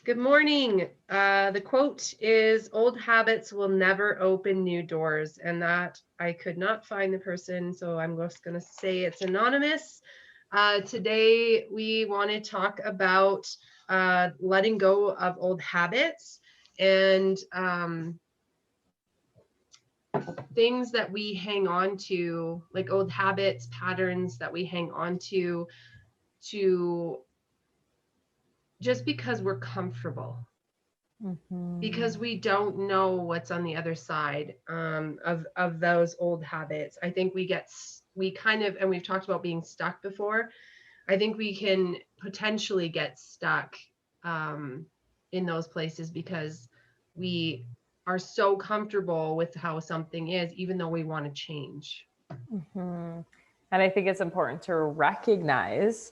Good morning. The quote is old habits will never open new doors. And that I could not find the person, so I'm just going to say it's anonymous. Today, we want to talk about letting go of old habits and things that we hang on to, like old habits, patterns that we hang on to just because we're comfortable. Because we don't know what's on the other side of those old habits. I think we kind of, and we've talked about being stuck before. I think we can potentially get stuck in those places because we are so comfortable with how something is, even though we want to change. And I think it's important to recognize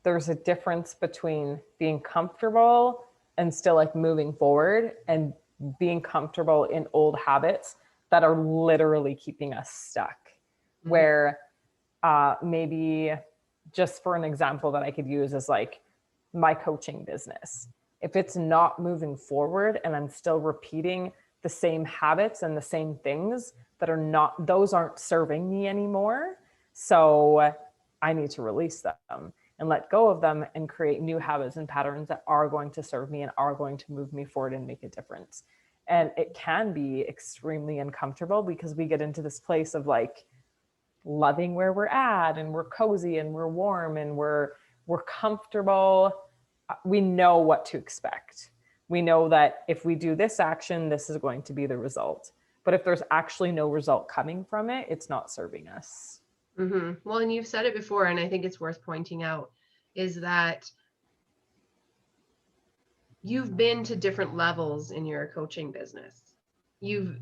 there's a difference between being comfortable and still like moving forward and being comfortable in old habits that are literally keeping us stuck. Mm-hmm. Where maybe just for an example that I could use is like my coaching business. If it's not moving forward and I'm still repeating the same habits and the same things that are not, those aren't serving me anymore. So I need to release them and let go of them and create new habits and patterns that are going to serve me and are going to move me forward and make a difference. And it can be extremely uncomfortable because we get into this place of like loving where we're at and we're cozy and we're warm and we're comfortable. We know what to expect. We know that if we do this action, this is going to be the result. But if there's actually no result coming from it, it's not serving us. Mm-hmm. Well, and you've said it before, and I think it's worth pointing out, is that you've been to different levels in your coaching business. You've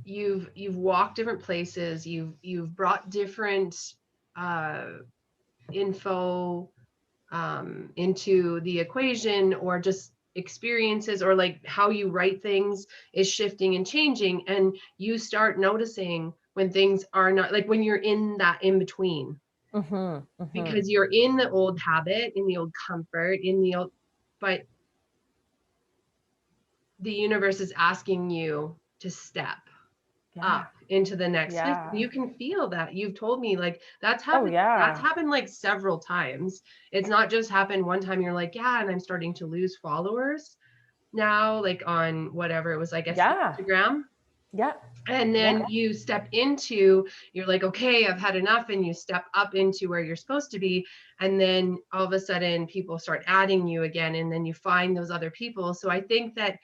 walked different places. You've brought different info into the equation, or just experiences, or like how you write things is shifting and changing, and you start noticing when things are not, like when you're in that in between. Because you're in the old habit, in the old comfort, in the old, but the universe is asking you to step up into the next place. You can feel that. You've told me like that's happened. That's happened like several times. It's not just happened one time. You're like, yeah, and I'm starting to lose followers now, like on whatever it was, I guess, Instagram. And then you step into, you're like, okay, I've had enough. And you step up into where you're supposed to be. And then all of a sudden people start adding you again. And then you find those other people. So I think that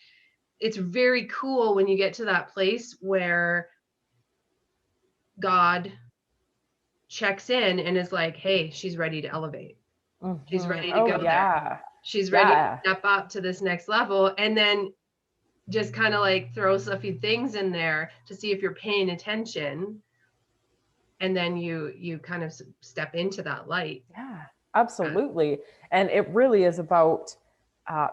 it's very cool when you get to that place where God checks in and is like, hey, she's ready to elevate. She's ready to go there. She's ready to step up to this next level. And then just kind of like throws a few things in there to see if you're paying attention. And then you kind of step into that light. Yeah, absolutely. And it really is about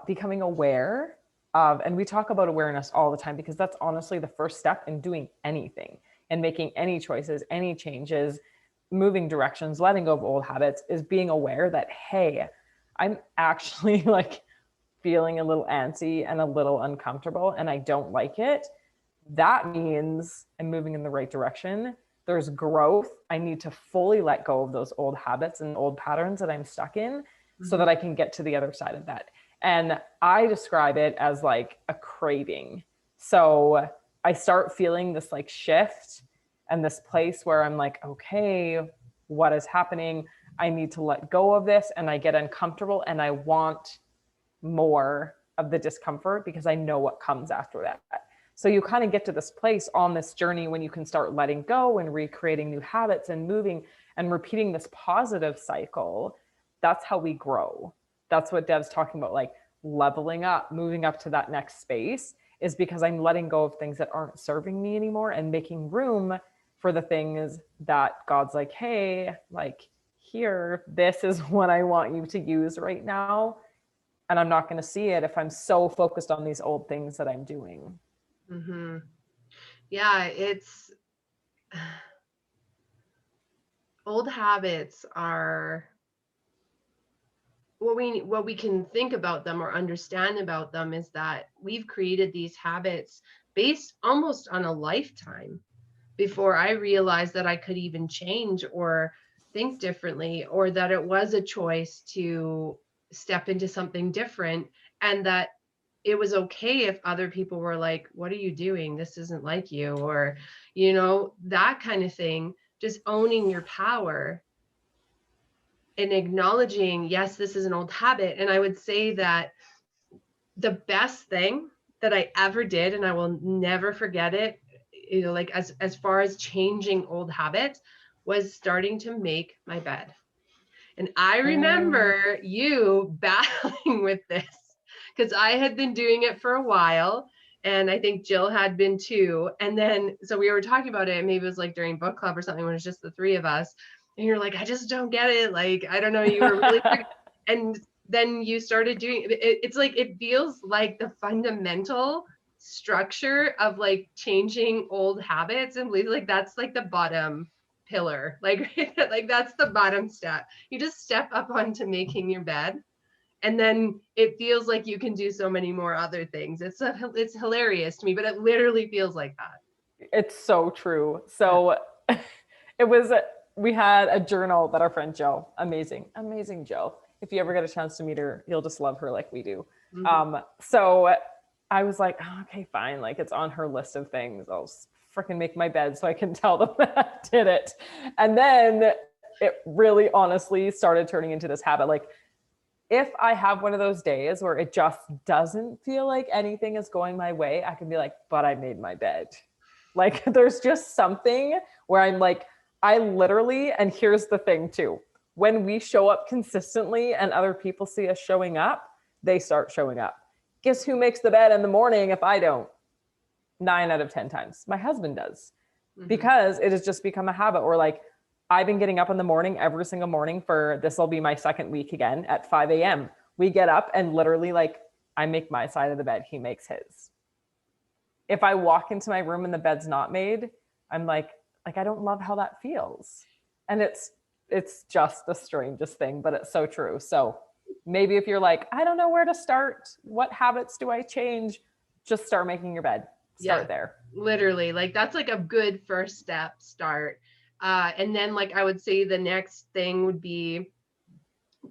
becoming aware of, and we talk about awareness all the time because that's honestly the first step in doing anything and making any choices, any changes, moving directions, letting go of old habits, is being aware that, hey, I'm actually like feeling a little antsy and a little uncomfortable and I don't like it. That means I'm moving in the right direction. There's growth. I need to fully let go of those old habits and old patterns that I'm stuck in so that I can get to the other side of that. And I describe it as like a craving. So I start feeling this like shift and this place where I'm like, okay, what is happening? I need to let go of this, and I get uncomfortable and I want more of the discomfort because I know what comes after that. So you kind of get to this place on this journey when you can start letting go and recreating new habits and moving and repeating this positive cycle. That's how we grow. That's what Dev's talking about, like leveling up, moving up to that next space, is because I'm letting go of things that aren't serving me anymore and making room for the things that God's like, hey, like here, this is what I want you to use right now. And I'm not going to see it if I'm so focused on these old things that I'm doing. Yeah, it's old habits are what we can think about them or understand about them is that we've created these habits based almost on a lifetime before I realized that I could even change or think differently, or that it was a choice to step into something different, and that it was okay if other people were like, what are you doing? This isn't like you, or, that kind of thing. Just owning your power and acknowledging, yes, this is an old habit. And I would say that the best thing that I ever did, and I will never forget it, like as far as changing old habits, was starting to make my bed. And I remember you battling with this because I had been doing it for a while. And I think Jill had been too. And then, so we were talking about it, and maybe it was like during book club or something when it was just the three of us. And you're like, I just don't get it. Like, I don't know. You were really, and then you started doing it. It's like, it feels like the fundamental structure of like changing old habits and believe, like that's like the bottom pillar, like like that's the bottom step. You just step up onto making your bed, and then it feels like you can do so many more other things. It's hilarious to me, but it literally feels like that. It's so true. So it was, we had a journal that our friend Jill, amazing Jill, if you ever get a chance to meet her, you'll just love her like we do. So I was like, oh, okay, fine, like it's on her list of things, I'll freaking make my bed so I can tell them that I did it. And then it really honestly started turning into this habit. Like if I have one of those days where it just doesn't feel like anything is going my way, I can be like, but I made my bed. Like there's just something where I'm like, I literally, and here's the thing too, when we show up consistently and other people see us showing up, they start showing up. Guess who makes the bed in the morning if I don't? 9 out of 10 times. My husband does. Because it has just become a habit where like, I've been getting up in the morning every single morning for, this will be my second week again at 5 a.m. We get up and literally like, I make my side of the bed, he makes his. If I walk into my room and the bed's not made, I'm like, I don't love how that feels. And it's just the strangest thing, but it's so true. So maybe if you're like, I don't know where to start, what habits do I change? Just start making your bed. Start there. Literally, like that's like a good first start. And then like I would say the next thing would be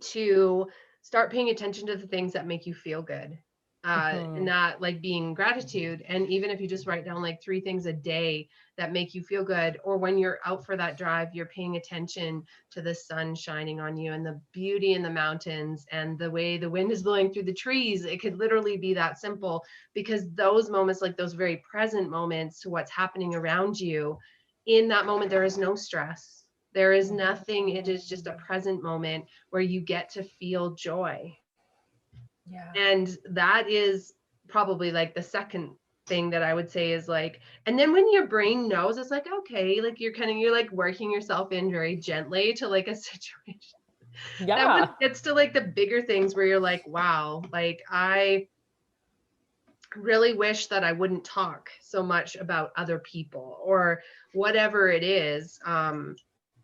to start paying attention to the things that make you feel good. And not like being gratitude. And even if you just write down like 3 things a day that make you feel good, or when you're out for that drive, you're paying attention to the sun shining on you and the beauty in the mountains and the way the wind is blowing through the trees. It could literally be that simple, because those moments, like those very present moments to what's happening around you, in that moment, there is no stress. There is nothing. It is just a present moment where you get to feel joy. Yeah. And that is probably like the second thing that I would say is like, and then when your brain knows, it's like, okay, like you're like working yourself in very gently to like a situation. Yeah. That when it gets to like the bigger things where you're like, wow, like I really wish that I wouldn't talk so much about other people or whatever it is.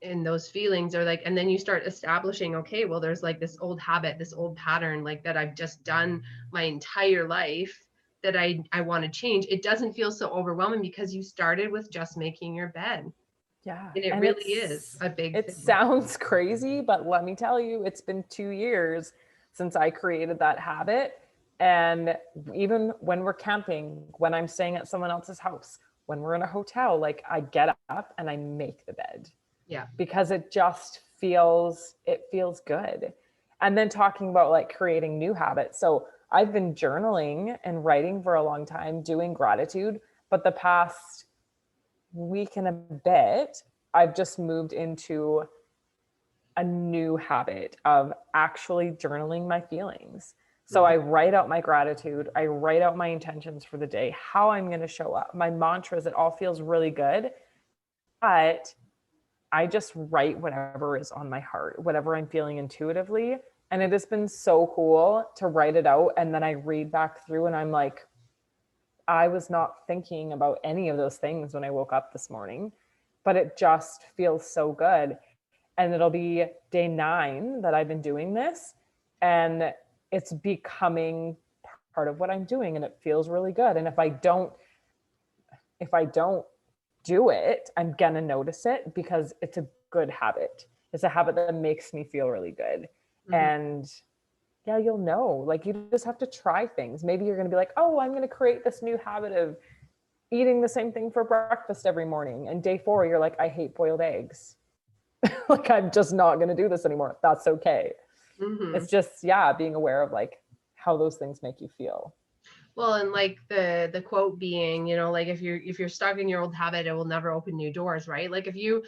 And those feelings are like, and then you start establishing, okay, well, there's like this old habit, this old pattern, like that I've just done my entire life that I want to change. It doesn't feel so overwhelming because you started with just making your bed. Yeah. And it really is a big thing. It sounds crazy, but let me tell you, it's been 2 years since I created that habit. And even when we're camping, when I'm staying at someone else's house, when we're in a hotel, like I get up and I make the bed. Yeah. Because it just feels good. And then talking about like creating new habits. So I've been journaling and writing for a long time, doing gratitude, but the past week and a bit, I've just moved into a new habit of actually journaling my feelings. So I write out my gratitude. I write out my intentions for the day, how I'm going to show up, my mantras. It all feels really good. But I just write whatever is on my heart, whatever I'm feeling intuitively. And it has been so cool to write it out. And then I read back through and I'm like, I was not thinking about any of those things when I woke up this morning, but it just feels so good. And it'll be day 9 that I've been doing this. and it's becoming part of what I'm doing, and it feels really good. And if I don't do it, I'm gonna notice it, because it's a good habit. It's a habit that makes me feel really good. Mm-hmm. And yeah, you'll know. Like, you just have to try things. Maybe you're gonna be like, oh, I'm gonna create this new habit of eating the same thing for breakfast every morning. And day 4, you're like, I hate boiled eggs. Like, I'm just not gonna do this anymore. That's okay. Mm-hmm. It's just, being aware of like how those things make you feel. Well, and like the quote being, like if you're stuck in your old habit, it will never open new doors, right? Like if you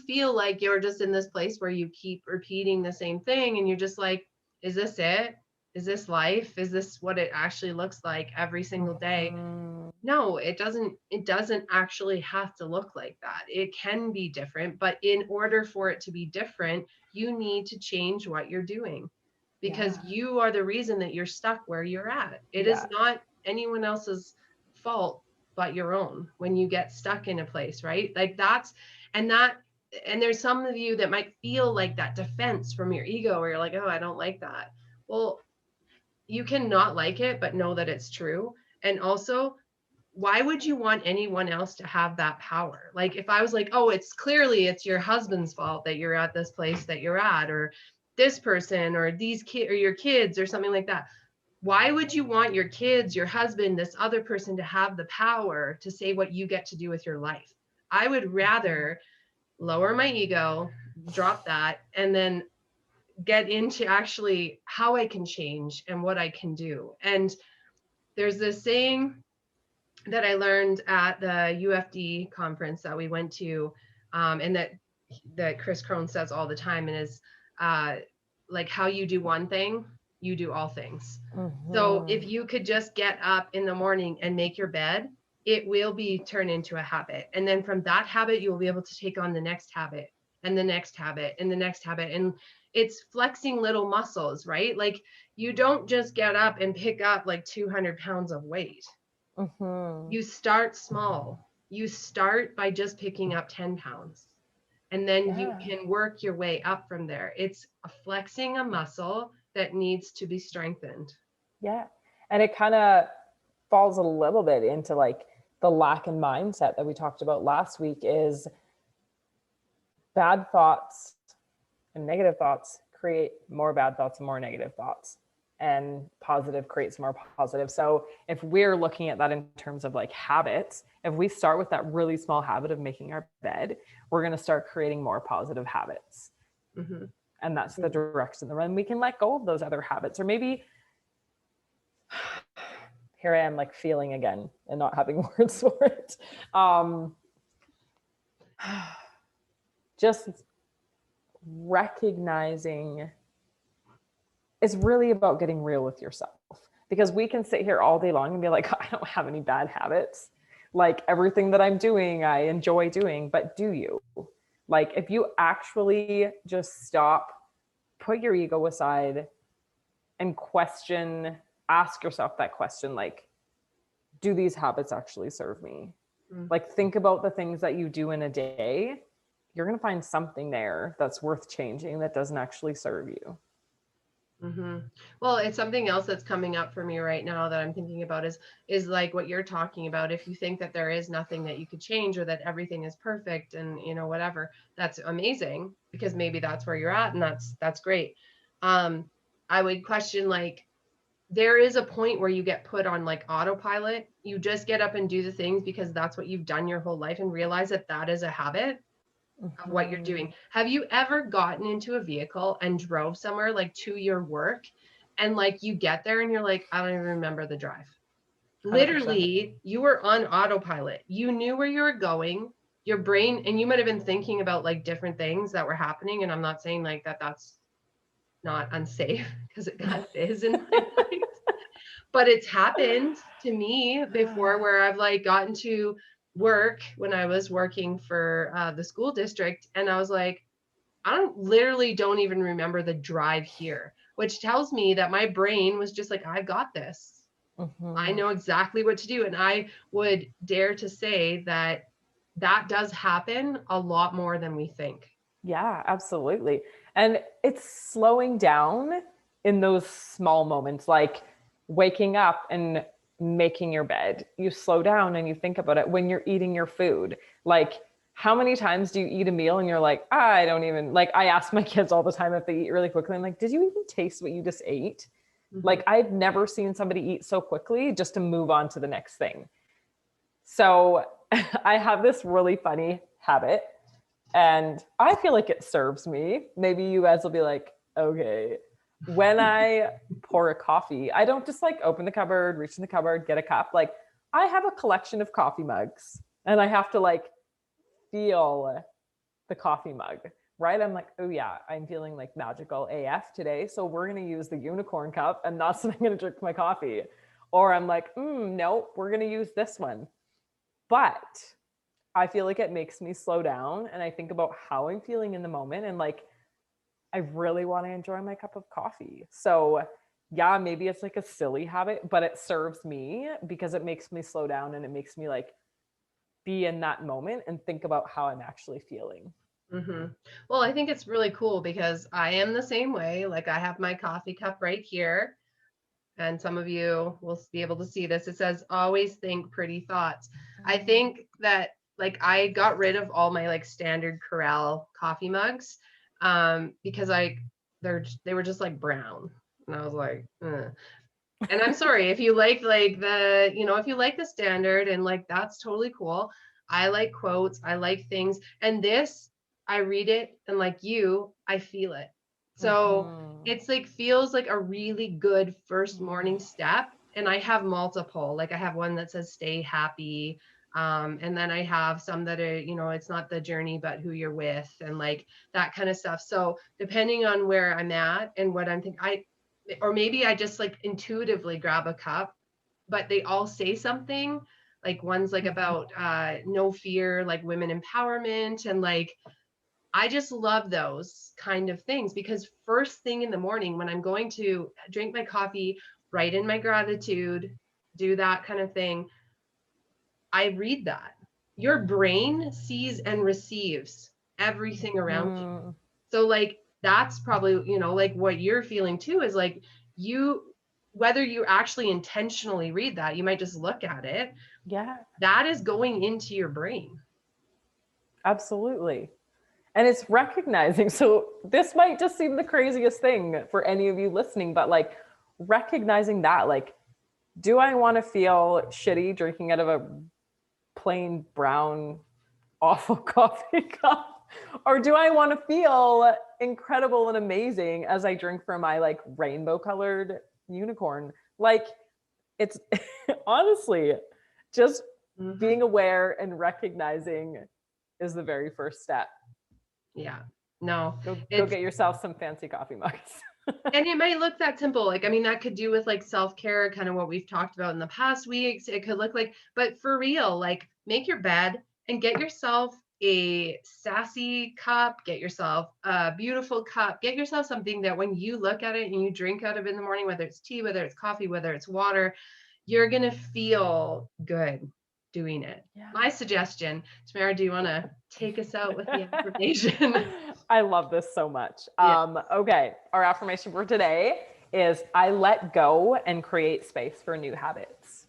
feel like you're just in this place where you keep repeating the same thing and you're just like, is this it? Is this life? Is this what it actually looks like every single day? Mm-hmm. No, it doesn't actually have to look like that. It can be different, but in order for it to be different, you need to change what you're doing. Because you are the reason that you're stuck where you're at. It is not anyone else's fault but your own when you get stuck in a place, right? Like and there's some of you that might feel like that defense from your ego where you're like, oh, I don't like that. Well, you cannot like it, but know that it's true. And also, why would you want anyone else to have that power? Like if I was like, oh, it's your husband's fault that you're at this place that you're at, or this person, or these kids, or your kids, or something like that. Why would you want your kids, your husband, this other person to have the power to say what you get to do with your life? I would rather lower my ego, drop that, and then get into actually how I can change and what I can do. And there's this saying that I learned at the UFD conference that we went to, and that Chris Crone says all the time, and is like, how you do one thing, you do all things. Mm-hmm. So if you could just get up in the morning and make your bed, it will be turned into a habit. And then from that habit, you will be able to take on the next habit and the next habit and the next habit. And it's flexing little muscles, right? Like you don't just get up and pick up like 200 pounds of weight. Mm-hmm. You start small. You start by just picking up 10 pounds. And then you can work your way up from there. It's flexing a muscle that needs to be strengthened. Yeah. And it kind of falls a little bit into like the lack in mindset that we talked about last week. Is bad thoughts and negative thoughts create more bad thoughts and more negative thoughts, and positive creates more positive. So if we're looking at that in terms of like habits, if we start with that really small habit of making our bed, we're going to start creating more positive habits. Mm-hmm. And that's the direction that we can let go of those other habits. Or maybe here I am like feeling again and not having words for it. Just recognizing it's really about getting real with yourself, because we can sit here all day long and be like, I don't have any bad habits. Like everything that I'm doing, I enjoy doing, but do you? Like if you actually just stop, put your ego aside and ask yourself that question, like, do these habits actually serve me? Mm-hmm. Like think about the things that you do in a day. You're going to find something there that's worth changing that doesn't actually serve you. Mm-hmm. Well, it's something else that's coming up for me right now that I'm thinking about is like what you're talking about. If you think that there is nothing that you could change, or that everything is perfect and whatever, that's amazing, because maybe that's where you're at, and that's great. I would question, like, there is a point where you get put on like autopilot. You just get up and do the things because that's what you've done your whole life, and realize that that is a habit of what you're doing. Have you ever gotten into a vehicle and drove somewhere like to your work, and like you get there and you're like, I don't even remember the drive? 100%. Literally, you were on autopilot. You knew where you were going, your brain, and you might have been thinking about like different things that were happening. And I'm not saying like that's not unsafe, because it kind of is in my life. But it's happened to me before, where I've like gotten to work when I was working for the school district, and I was like, I literally don't even remember the drive here, which tells me that my brain was just like, I got this. Mm-hmm. I know exactly what to do. And I would dare to say that that does happen a lot more than we think. Yeah, absolutely. And it's slowing down in those small moments, like waking up and making your bed. You slow down and you think about it when you're eating your food. Like, how many times do you eat a meal and you're like, I don't even, like, I ask my kids all the time if they eat really quickly. I'm like, did you even taste what you just ate? Mm-hmm. Like, I've never seen somebody eat so quickly just to move on to the next thing. So I have this really funny habit, and I feel like it serves me. Maybe you guys will be like, okay. When I pour a coffee, I don't just like open the cupboard, reach in the cupboard, get a cup. Like, I have a collection of coffee mugs, and I have to like feel the coffee mug, right? I'm like, oh yeah, I'm feeling like magical AF today. So we're going to use the unicorn cup, and that's when I'm going to drink my coffee. Or I'm like, no, we're going to use this one. But I feel like it makes me slow down, and I think about how I'm feeling in the moment, and like, I really want to enjoy my cup of coffee. So yeah, maybe it's like a silly habit, but it serves me because it makes me slow down, and it makes me like be in that moment and think about how I'm actually feeling. Mm-hmm. Well, I think it's really cool because I am the same way. Like, I have my coffee cup right here, and some of you will be able to see this. It says, always think pretty thoughts. I think that like I got rid of all my like standard Corral coffee mugs because they were just like brown, and I was like, ugh. And I'm sorry if you like the, if you like the standard, and like that's totally cool. I like quotes, I like things, and this I read it, and like you, I feel it. So it's like feels like a really good first morning step. And I have multiple. Like, I have one that says stay happy. And then I have some that are, it's not the journey, but who you're with, and like that kind of stuff. So depending on where I'm at and what I'm thinking, or maybe I just like intuitively grab a cup, but they all say something. Like, one's like about no fear, like women empowerment, and like I just love those kind of things, because first thing in the morning when I'm going to drink my coffee, write in my gratitude, do that kind of thing, I read that. Your brain sees and receives everything around you. So like that's probably, like what you're feeling too, is like whether you actually intentionally read that, you might just look at it. Yeah. That is going into your brain. Absolutely. And it's recognizing. So this might just seem the craziest thing for any of you listening, but like recognizing that, like, do I want to feel shitty drinking out of a plain brown, awful coffee cup? Or do I want to feel incredible and amazing as I drink from my like rainbow colored unicorn? Like, it's honestly just being aware and recognizing is the very first step. Yeah. No. Go get yourself some fancy coffee mugs. And it might look that simple. Like, I mean, that could do with like self-care, kind of what we've talked about in the past weeks. It could look like, but for real, like make your bed and get yourself a sassy cup, get yourself a beautiful cup, get yourself something that when you look at it and you drink out of it in the morning, whether it's tea, whether it's coffee, whether it's water, you're going to feel good doing it. Yeah. My suggestion, Tamara, do you want to take us out with the affirmation? I love this so much. Yeah. Okay. Our affirmation for today is I let go and create space for new habits.